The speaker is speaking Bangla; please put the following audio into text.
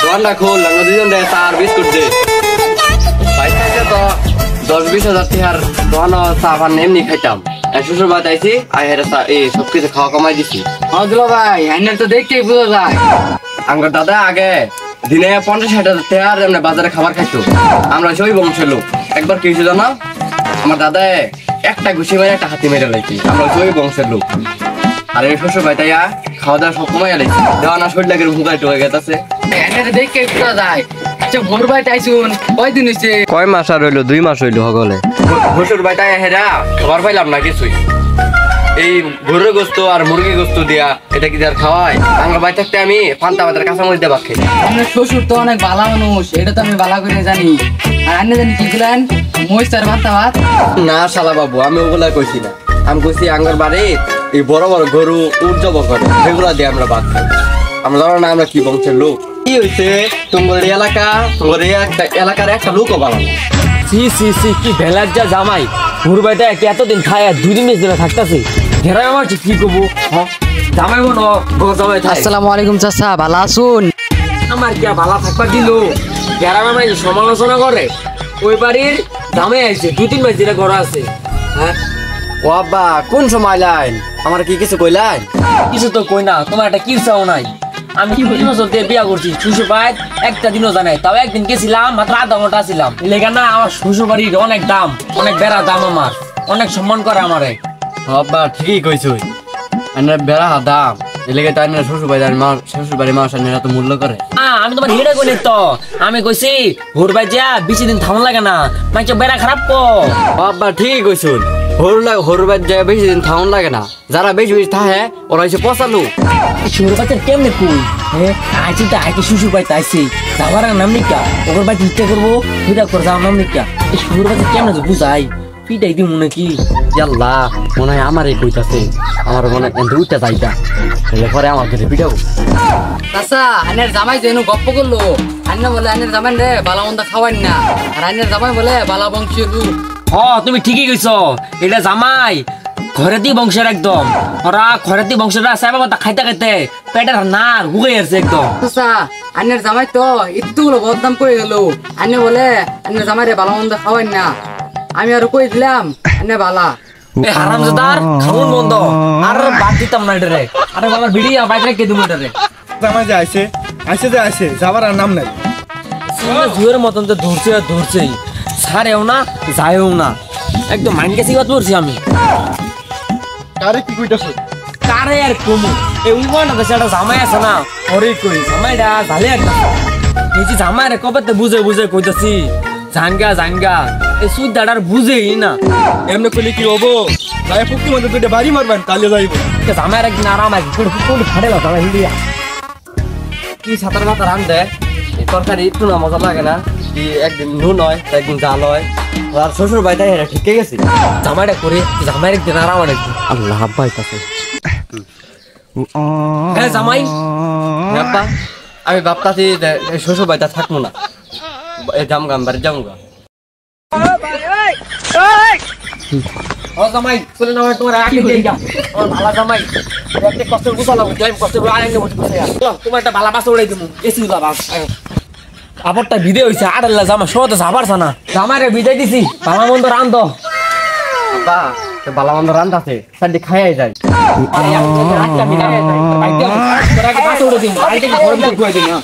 দোকানটা খোল, আমরা দুজন দেয় চা আর বিস্কুট দে। ভাই খাইছে তো 10-20 হাজার টাকার দোকান চা পান এমনি খাইতাম। শ্বশুর বাড়ি আইছি, আইহারে চা এই সবকিছু খাওয়া কমাই দিছি। দুলা ভাই আইনের তো দেখতেই বোঝা যায়। আমার দাদা আগে দিনে 50-60 হাজার টাকার এমনি বাজারে খাবার খাইতো। আমরা সেই বংশের লোক। একবার কি হয়েছিল না, আমার দাদা একটা ঘুষি মেরে একটা হাতি মেরে লাইছি। আমরা সেই বংশের লোক। আর এই শ্বশুর বাড়ি তাই খাওয়া দাওয়া সব কমাই লাইছি। দেওয়ানা শরীর লাগে ভুগাই টুয়ে গেছে। আইনের দেখতেই বোঝা যায়। আচ্ছা ভোর বাড়িতে আইসুন কয়দিন হয়েছে? কয় মাস আর হইলো? 2 মাস হইলো সকলে। শ্বশুর বাড়ি তাই হেরা খাবার পাইলাম না কিছুই। এই গরুর গোস্ত আর মুরগি গোস্ত দিয়া এটা কি আর খাওয়াই? আমার বাড়ি থাকতে আমি পান্তা ভাতের কাঁচামরিচ দিয়ে ভাত খাই। আপনার শ্বশুর তো অনেক ভালো মানুষ, এটা তো আমি ভালো করে জানি। আর আইনে জানি কি বলেন, মহিষ আর ভাত ভাত? না শালা বাবু, আমি ওগুলা কইছি না। আমি কইছি আঙ্গর বাড়ি এই বড় বড় গরু উর্জব করে সেগুলা দিয়ে আমরা ভাত খাই। আমরা জানো না আমরা কি বংশের লোক। কি হয়েছে তোমার এলাকা, তোমার এলাকার একটা লোকও বানাবো। সি সি সি কি ভেলার যা জামাই ঘুর বাড়িতে এতদিন খায় 2 দিন ধরে থাকতেছে। ঘেরাই আমার কি করবো? জামাই বোন জামাই থাকে। আসসালামু আলাইকুম চাচা, ভালো আছুন? আমার কি ভালো থাকবার দিল? গ্রামে আমার সমালোচনা করে ওই বাড়ির জামাই আইছে 2-3 মাস ধরে ঘর আছে। হ্যাঁ ও আব্বা কোন সময় লাইন আমার কি কিছু কইলাই? কিছু তো কই না, তোমার একটা কি চাও নাই। আমি 2 বছর দিয়ে বিয়া করছি, শ্বশুর বাড়ি একটা দিনও জানাই। তাও একদিন গেছিলাম, মাত্র আধা ঘন্টা ছিলাম। লেগে না আমার শ্বশুর বাড়ির অনেক দাম, অনেক বেড়া দাম, আমার অনেক সম্মান করে আমারে। আব্বা ঠিকই কইছই, এনার বেড়া দাম এলাকায় তাই না শ্বশুর বাড়ি মা শ্বশুর বাড়ি মা এরা তো মূল্য করে। আমি তোমার হিড়ে কইনি তো, আমি কইছি ঘুর বাড়ি যা বেশি দিন থামন লাগে না, মাইকে বেড়া খারাপ কো। আব্বা ঠিকই কইছুন, হরুর বাড়ি যায় বেশি দিন থাউন লাগে না। যারা বেশি বেশি থাকে ওরা হচ্ছে পচালু। শ্বশুর বাড়ি কেমনে কই? হ্যাঁ আইছি তো আইকে শ্বশুর বাড়িতে আইছি, যাবার নাম নিকা ওর বাড়ি ইচ্ছা করবো হিটা করে যাওয়ার নাম নিকা। এই শ্বশুর বাড়ি কেমনে তো বুঝাই পিটাই দিব নাকি? আল্লাহ মনে হয় আমারই কইতাছে, আমার মনে হয় উঠতে যাইতা পরে আমার ধরে পিটাবো। চাচা আইনের জামাই যেন গপ্প করলো, আইনে বলে আইনের জামাই রে বালা মন্দা খাওয়ান না, আর আইনের জামাই বলে বালা বংশীয় লোক। তুমি ঠিকই কইছো, এটা জামাই ঘরেতি বংশের একদম। ওরা ঘরেতি বংশেরা সাইবা কথা খাইতে খাইতে পেটের নার হুগে আসছে একদম। চাচা আইনের জামাই তো একটুগুলো বদনাম করে গেল। আইনে বলে আইনের জামাই রে বালা মন্দা খাওয়ান না, আমি আর কই দিলাম আইনে বালা। হারামজাদার খাউন বন্ধ আর বাদ দিতাম না এটারে। আরে আমার ভিডিও বাইক রেখে দিমু এটারে। জামাই যে আইছে যাবার আর নাম নাই। জুয়ের মতন তো ধরছে আর ধরছেই, ছাড়েও না যায়ও না, একদম মাইন্ড কাছে কথা বলছি আমি। কারে কি কইতাছ? কারে আর কমু এই উঙ্গনা দেশে একটা জামাই আছে না, ওরে কই জামাইটা জালে একটা এই যে জামাই রে কবে বুঝে বুঝে কইতাছি জাঙ্গা জাঙ্গা এই সুই দাঁড়ার বুঝেই না। এমনি কইলে কি হবো? গায়ে ফুকি মধ্যে দুইটা বাড়ি মারবেন তাহলে যাইব। জামাই একদিন আরাম আছে কোন ফাড়ে না জামাই হিলিয়া কি সাঁতার মাথা রান দেয় এই তরকারি একটু না মজা লাগে না। কি একদিন নুন হয় একদিন জাল হয়। আর শ্বশুর বাড়ি তাই ঠিকই গেছি। জামাইটা করে জামাই একদিন আরাম একদিন। আল্লাহ আব্বাই কাছে হ্যাঁ জামাই আব্বা আমি ভাবতাছি শ্বশুর বাড়িটা থাকবো না, জামগাম বাড়ি যামগা। ও জামাই চলে না তোমার আগে দিয়ে যা। ও ভালো জামাই একটা কষ্ট গুছালাম, আমি কষ্ট করে আইনে বসে বসে তোমার একটা ভালো বাস উড়াই দিমু এসি উলা বাস। আবারটা ভিডিও হইছে আড়াল্লা জামা সহজে যাবারছ না। জামাই রে বিদায় দিছি, ভালো মন্দ রান্ধ। আব্বা বালা মন্দ রান্দাছে সাদি খাইয়াই যায়। আরে আমি রাতটা বিদায় যাই বাইতে তোরা বাস উড়াই দিমু আইতে ঘরে ঢুকাই দিমু।